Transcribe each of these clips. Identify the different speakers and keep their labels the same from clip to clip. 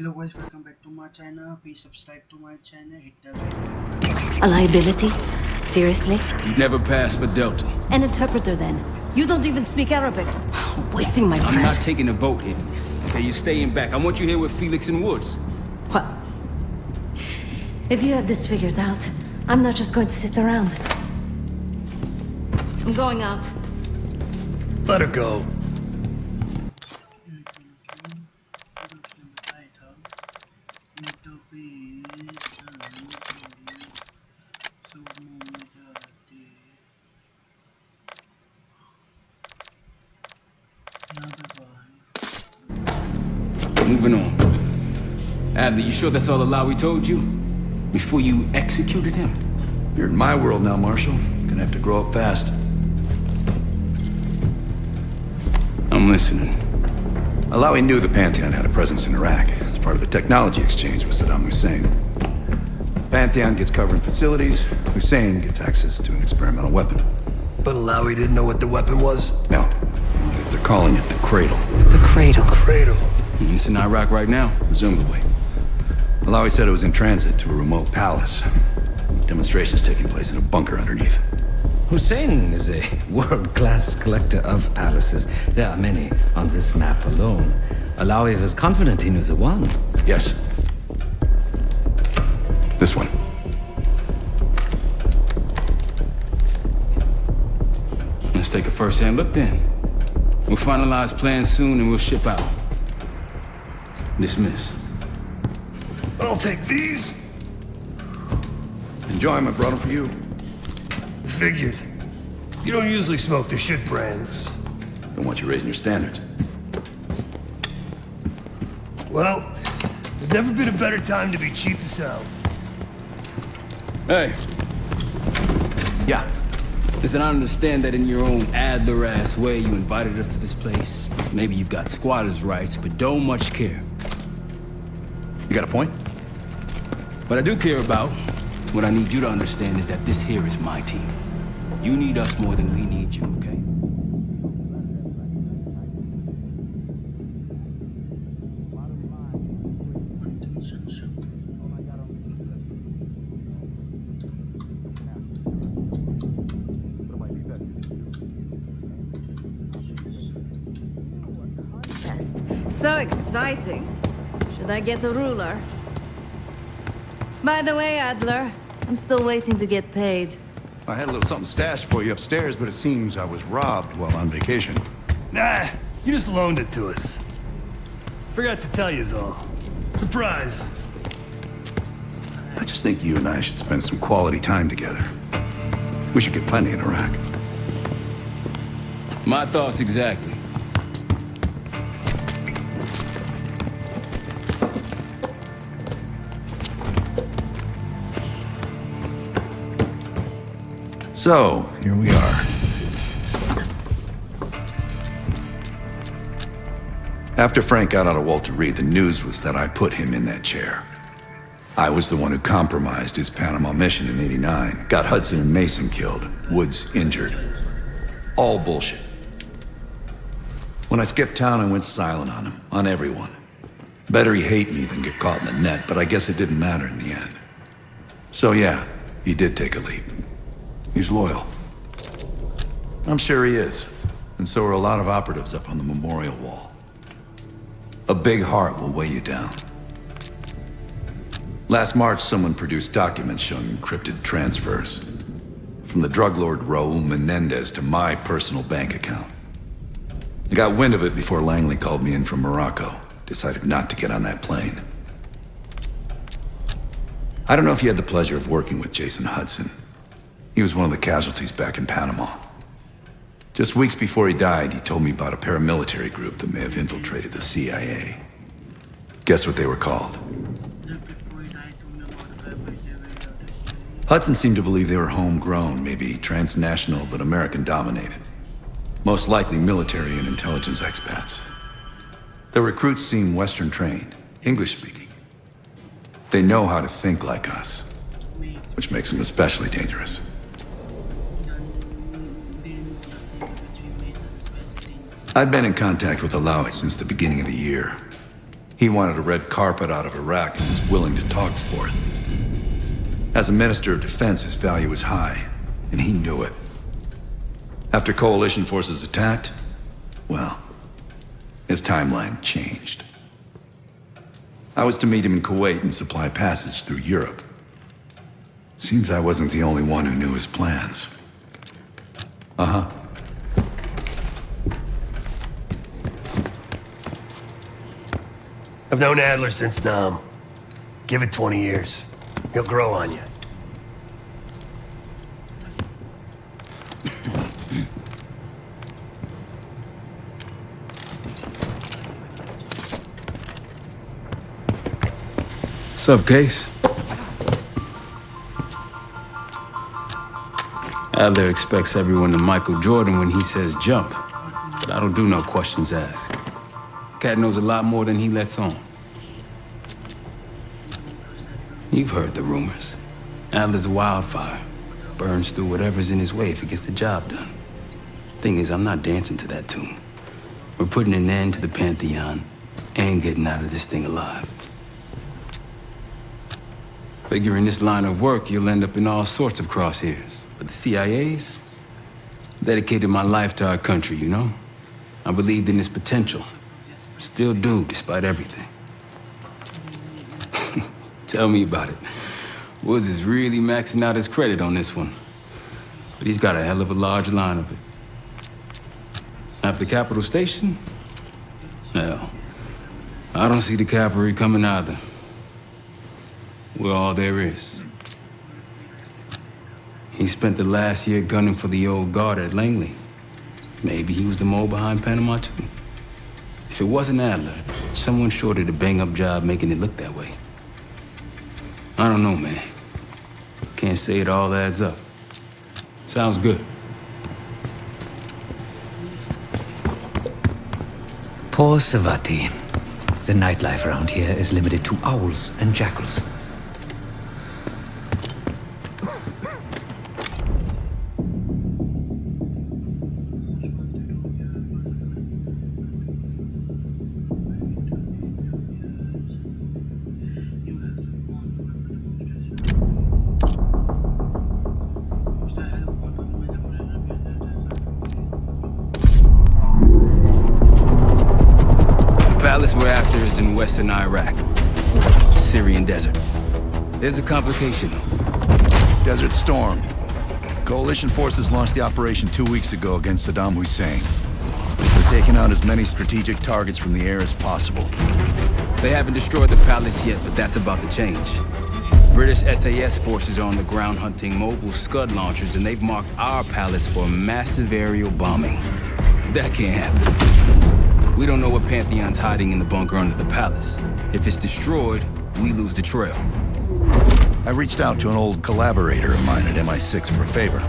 Speaker 1: Hello guys, welcome back to my channel. Please subscribe to my channel, hit the like.
Speaker 2: A liability? Seriously?
Speaker 3: You never passed for Delta.
Speaker 2: An interpreter then? You don't even speak Arabic. Wasting my breath.
Speaker 3: I'm not taking a vote here. Okay, you're staying back. I want you here with Felix and Woods.
Speaker 2: What? If you have this figured out, I'm not just going to sit around. I'm going out.
Speaker 4: Let her go.
Speaker 3: Moving on. Adler, you sure that's all Alawi told you? Before you executed him?
Speaker 4: You're in my world now, Marshal. Gonna have to grow up fast.
Speaker 3: I'm listening.
Speaker 4: Alawi knew the Pantheon had a presence in Iraq. It's part of the technology exchange with Saddam Hussein. Pantheon gets covering facilities. Hussein gets access to an experimental weapon.
Speaker 5: But Alawi didn't know what the weapon was?
Speaker 4: No. They're calling it the Cradle.
Speaker 2: The cradle.
Speaker 5: Cradle.
Speaker 3: It's in Iraq right now.
Speaker 4: Presumably. Alawi said it was in transit to a remote palace. Demonstrations taking place in a bunker underneath.
Speaker 6: Hussein is a world-class collector of palaces. There are many on this map alone. Alawi was confident he knew the one.
Speaker 4: Yes. This one.
Speaker 3: Let's take a first-hand look then. We'll finalize plans soon and we'll ship out. Dismiss.
Speaker 5: I'll take these.
Speaker 4: Enjoy them. I brought them for you.
Speaker 5: Figured. You don't usually smoke the shit brands.
Speaker 4: Don't want you raising your standards.
Speaker 5: Well, there's never been a better time to be cheap as hell.
Speaker 3: Hey,
Speaker 4: Yeah.
Speaker 3: listen, I understand that in your own Adler-ass way you invited us to this place. Maybe you've got squatters' rights, but don't much care.
Speaker 4: You got a point?
Speaker 3: What I do care about, what I need you to understand is that this here is my team. You need us more than we need you, okay?
Speaker 2: So exciting. Should I get a ruler? By the way, Adler, I'm still waiting to get paid.
Speaker 4: I had a little something stashed for you upstairs, but it seems I was robbed while on vacation.
Speaker 5: Nah, you just loaned it to us. Forgot to tell you all. Surprise.
Speaker 4: I just think you and I should spend some quality time together. We should get plenty in Iraq.
Speaker 3: My thoughts exactly.
Speaker 4: So, here we are. After Frank got out of Walter Reed, the news was that I put him in that chair. I was the one who compromised his Panama mission in '89, got Hudson and Mason killed, Woods injured. All bullshit. When I skipped town, I went silent on him, on everyone. Better he hate me than get caught in the net, but I guess it didn't matter in the end. So yeah, he did take a leap. He's loyal. I'm sure he is. And so are a lot of operatives up on the memorial wall. A big heart will weigh you down. Last March, someone produced documents showing encrypted transfers. From the drug lord Raul Menendez to my personal bank account. I got wind of it before Langley called me in from Morocco. Decided not to get on that plane. I don't know if you had the pleasure of working with Jason Hudson. He was one of the casualties back in Panama. Just weeks before he died, he told me about a paramilitary group that may have infiltrated the CIA. Guess what they were called? Hudson seemed to believe they were homegrown, maybe transnational, but American-dominated. Most likely military and intelligence expats. The recruits seem Western-trained, English-speaking. They know how to think like us, which makes them especially dangerous. I'd been in contact with Alawi since the beginning of the year. He wanted a red carpet out of Iraq and was willing to talk for it. As a Minister of Defense, his value was high, and he knew it. After coalition forces attacked, well, his timeline changed. I was to meet him in Kuwait and supply passage through Europe. Seems I wasn't the only one who knew his plans. Uh-huh.
Speaker 5: I've known Adler since Nam. Give it 20 years. He'll grow on you.
Speaker 3: Sup, Case? Adler expects everyone to Michael Jordan when he says jump, but I don't do no questions asked. Cat knows a lot more than he lets on. You've heard the rumors. Adler's a wildfire. Burns through whatever's in his way if he gets the job done. Thing is, I'm not dancing to that tune. We're putting an end to the Pantheon and getting out of this thing alive. Figure in this line of work, you'll end up in all sorts of crosshairs. But the CIA's dedicated my life to our country, you know? I believed in its potential. Still do, despite everything. Tell me about it. Woods is really maxing out his credit on this one. But he's got a hell of a large line of it. After Capital Station? Hell, I don't see the cavalry coming either. We're all there is. He spent the last year gunning for the old guard at Langley. Maybe he was the mole behind Panama, too. If it wasn't Adler, someone sure did a bang-up job making it look that way. I don't know, man. Can't say it all adds up. Sounds good.
Speaker 6: Poor Savati. The nightlife around here is limited to owls and jackals.
Speaker 3: Palace we're after is in western Iraq. Syrian desert. There's a complication, though.
Speaker 4: Desert Storm. Coalition forces launched the operation 2 weeks ago against Saddam Hussein. They're taking out as many strategic targets from the air as possible.
Speaker 3: They haven't destroyed the palace yet, but that's about to change. British SAS forces are on the ground hunting mobile Scud launchers, and they've marked our palace for massive aerial bombing. That can't happen. We don't know what Pantheon's hiding in the bunker under the palace. If it's destroyed, we lose the trail.
Speaker 4: I reached out to an old collaborator of mine at MI6 for a favor.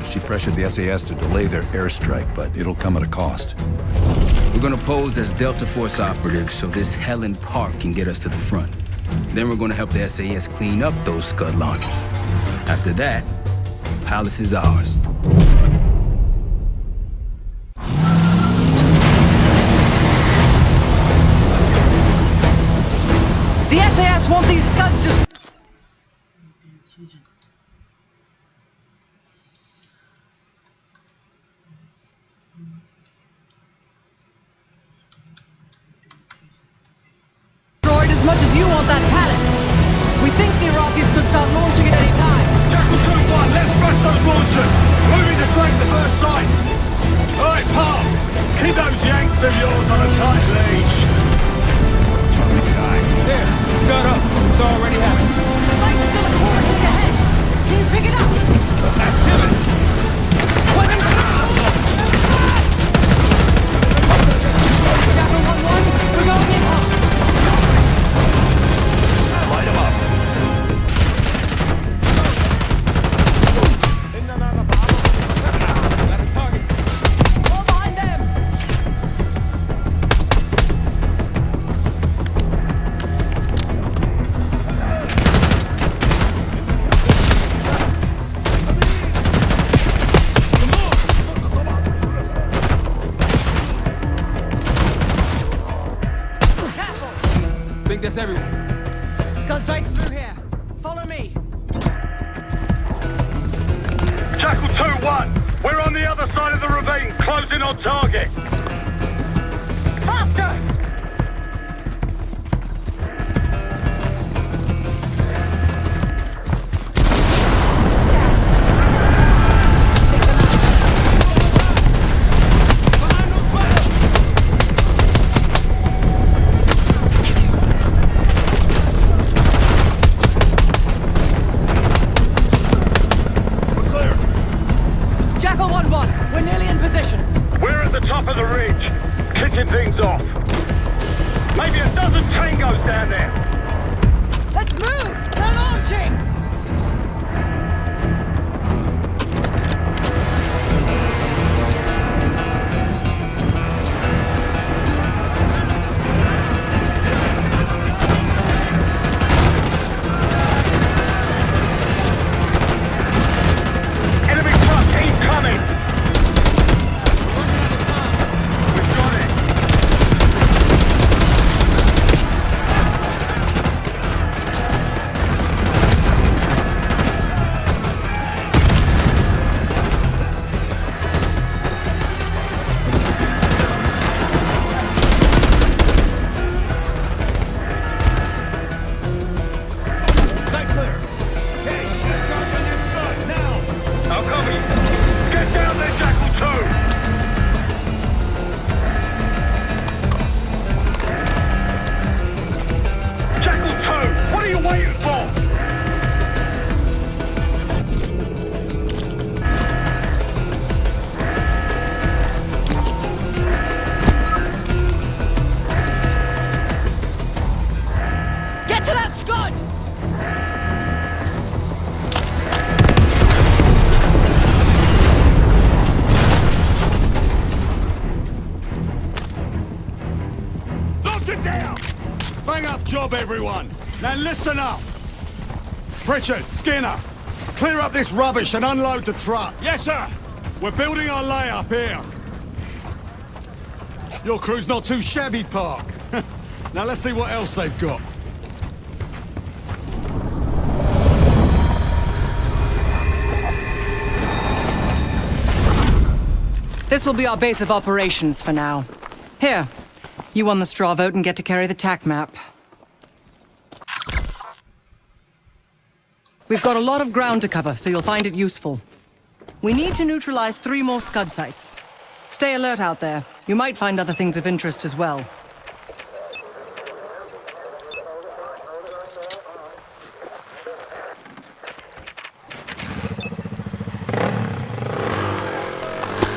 Speaker 4: She pressured the SAS to delay their airstrike, but it'll come at a cost.
Speaker 3: We're gonna pose as Delta Force operatives so this Helen Park can get us to the front. Then we're gonna help the SAS clean up those Scud launchers. After that, palace is ours.
Speaker 7: The SAS want these Scuds to... destroyed as much as you want that palace. We think the Iraqis could start launching at any time.
Speaker 8: Jackal 2-1, let's rush those launchers! Moving to take the first sight! Alright, Park! Keep those Yanks of yours on a tight leash!
Speaker 3: There, Scud up. It's already happening.
Speaker 7: The site's still a quarter click ahead. Can you pick it up?
Speaker 3: Activity!
Speaker 7: Jackal 1-1, we're going in hot.
Speaker 8: Light 'em up!
Speaker 3: Got a target.
Speaker 7: All behind them.
Speaker 3: think that's everyone.
Speaker 7: Scud sight through here. Follow me.
Speaker 8: Jackal 2-1. We're on the other side of the ravine, closing on target. Faster!
Speaker 7: Jackal 1-1. We're nearly in position.
Speaker 8: We're at the top of the ridge, kicking things off. Maybe a dozen tangos down there.
Speaker 7: Let's move! They're launching!
Speaker 8: Enemy truck incoming! We've got it! Sight clear! Cage, get charge on your Scud, now! I'll cover you! Get down there, Jackal 2! Jackal 2, what are you waiting for?
Speaker 7: Get to that Scud!
Speaker 8: Knock it down! Bang up job, everyone! Now listen up! Pritchard, Skinner, clear up this rubbish and unload the trucks. Yes, sir! We're building our layup here. Your crew's not too shabby, Park. Now let's see what else they've got.
Speaker 7: This will be our base of operations for now. Here, you won the straw vote and get to carry the Tac Map. We've got a lot of ground to cover, so you'll find it useful. We need to neutralize 3 more Scud sites. Stay alert out there. You might find other things of interest as well.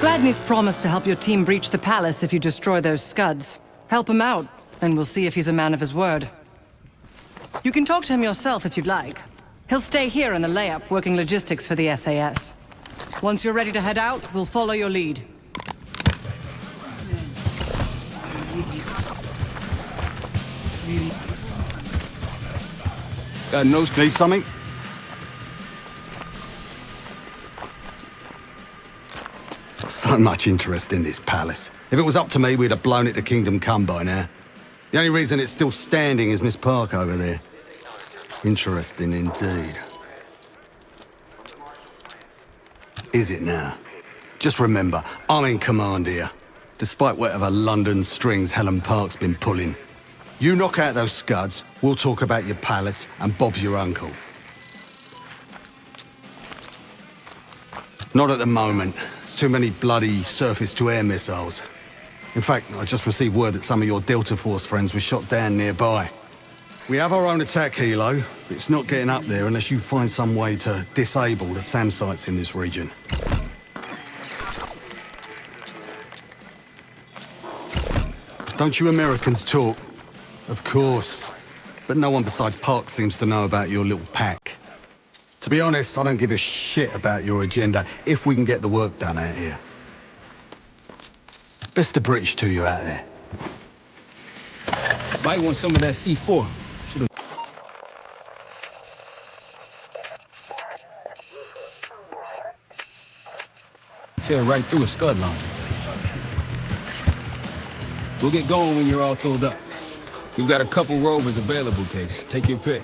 Speaker 7: Gladney's promised to help your team breach the palace if you destroy those Scuds. Help him out, and we'll see if he's a man of his word. You can talk to him yourself if you'd like. He'll stay here in the layup, working logistics for the SAS. Once you're ready to head out, we'll follow your lead.
Speaker 3: Got no
Speaker 8: Need something? So much interest in this palace. If it was up to me, we'd have blown it to Kingdom Come by now. The only reason it's still standing is Miss Park over there. Interesting indeed. Is it now? Just remember, I'm in command here. Despite whatever London strings Helen Park's been pulling. You knock out those Scuds, we'll talk about your palace and Bob's your uncle. Not at the moment. It's too many bloody surface-to-air missiles. In fact, I just received word that some of your Delta Force friends were shot down nearby. We have our own attack helo, but it's not getting up there unless you find some way to disable the SAM sites in this region. Don't you Americans talk? Of course. But no one besides Park seems to know about your little pack. To be honest, I don't give a shit about your agenda if we can get the work done out here. Best of British to you out there.
Speaker 3: Might want some of that C4. Should've... Tear right through a Scud launcher. We'll get going when you're all told up. We've got a couple rovers available, Case. Take your pick.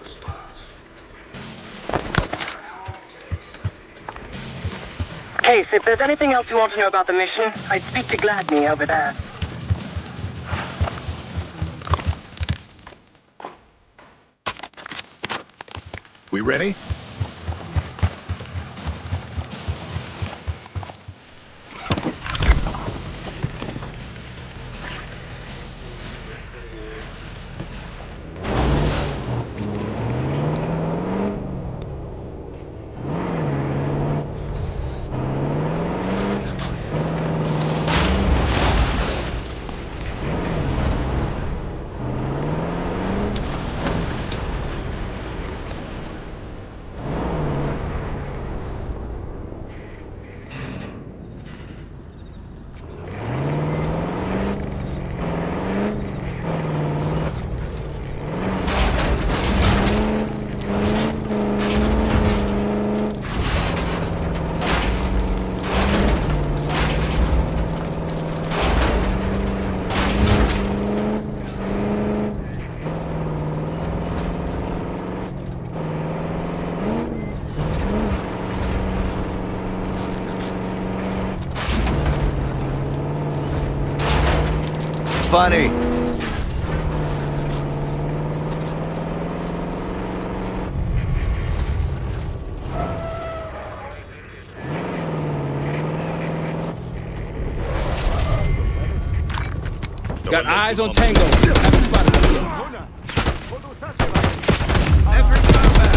Speaker 9: Case, if there's anything else you want to know about the mission, I'd speak to Gladney over there.
Speaker 10: We ready?
Speaker 4: Funny.
Speaker 3: Got eyes on Tango. Have a spot.
Speaker 10: Entering combat.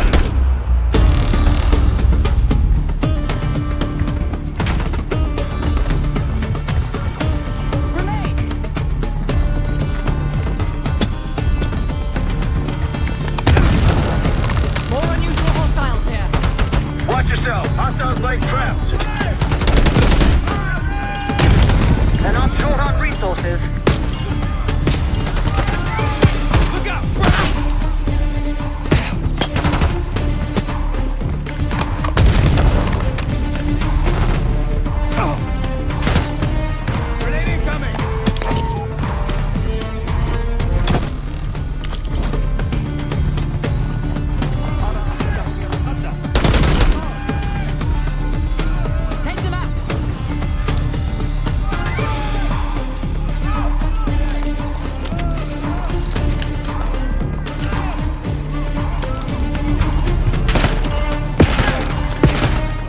Speaker 7: More unusual hostiles here.
Speaker 10: Watch yourself. Hostiles like traps.
Speaker 9: They're not short on resources.
Speaker 3: Look out!
Speaker 10: Grenade incoming.
Speaker 7: Take them out.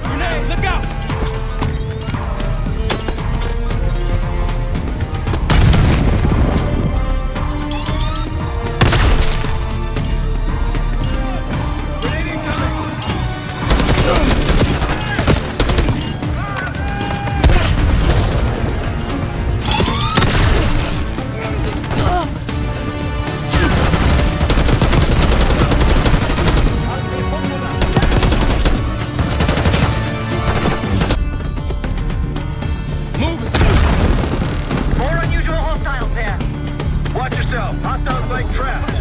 Speaker 3: Grenade, look out!
Speaker 10: Grenade incoming.
Speaker 3: Move it!
Speaker 9: More unusual hostiles here.
Speaker 10: Watch yourself. Hostiles like traps.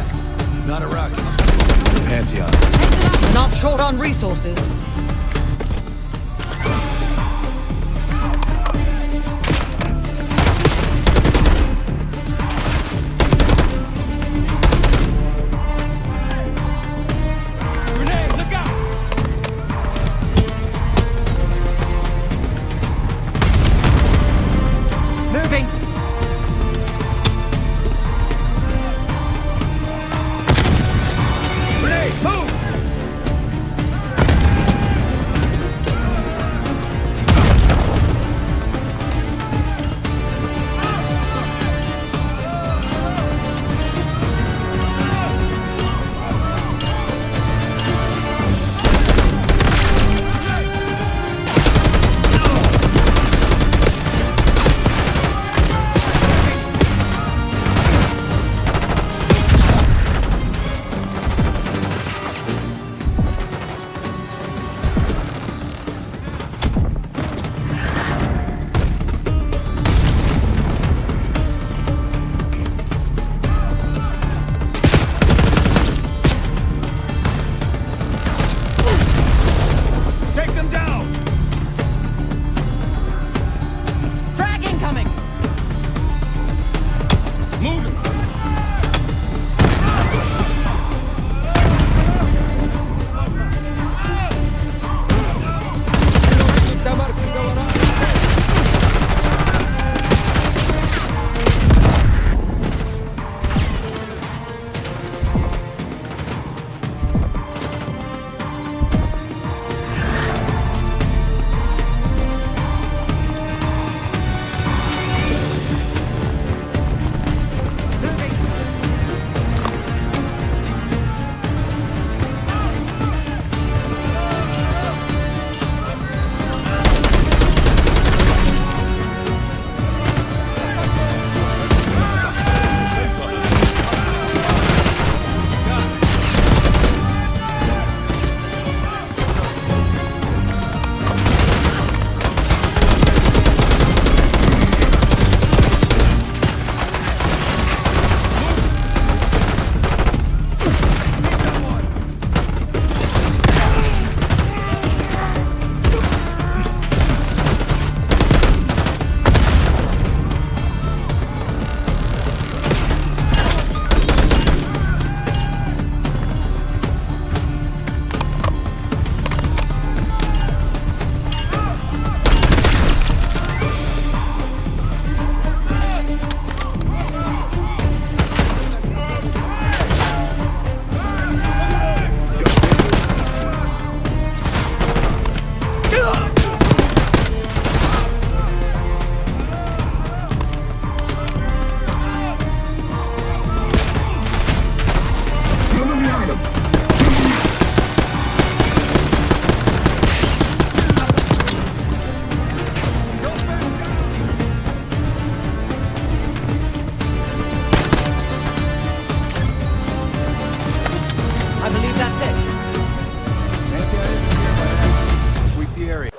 Speaker 4: Not Iraqis. Pantheon.
Speaker 7: They're not short on resources.
Speaker 3: Grenade, look out!
Speaker 7: Moving.
Speaker 10: Grenade, move!
Speaker 7: That's it.
Speaker 10: Sweep the area.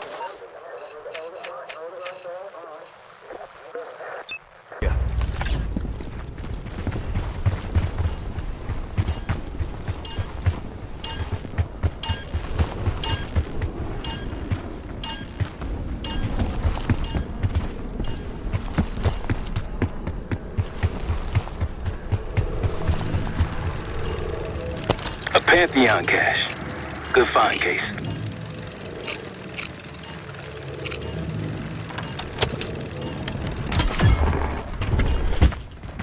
Speaker 3: A Pantheon cache. Good find, Case.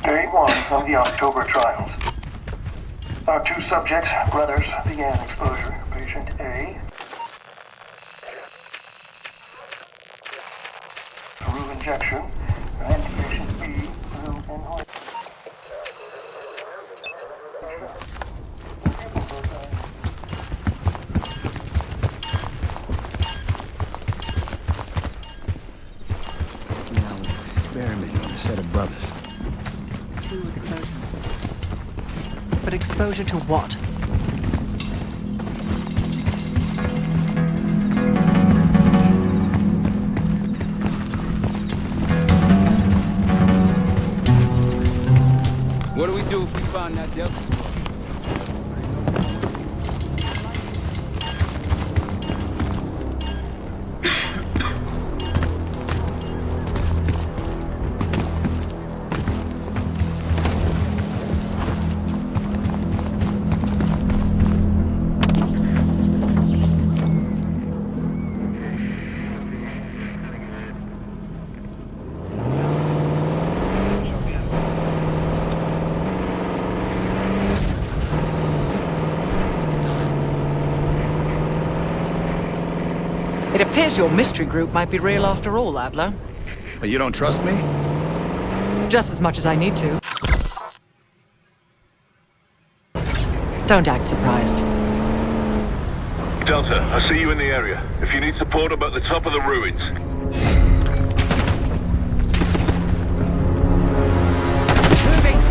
Speaker 11: Day 1 of the October trials. Our 2 subjects, brothers, began exposure. Patient A, through injection, and patient B through inhalation.
Speaker 3: Experimenting on a set of brothers.
Speaker 7: But exposure to what?
Speaker 3: What do we do if we find that Delta?
Speaker 7: It appears your mystery group might be real after all, Adler.
Speaker 4: But you don't trust me?
Speaker 7: Just as much as I need to. Don't act surprised.
Speaker 10: Delta, I see you in the area. If you need support, I'm at the top of the ruins.
Speaker 7: Moving.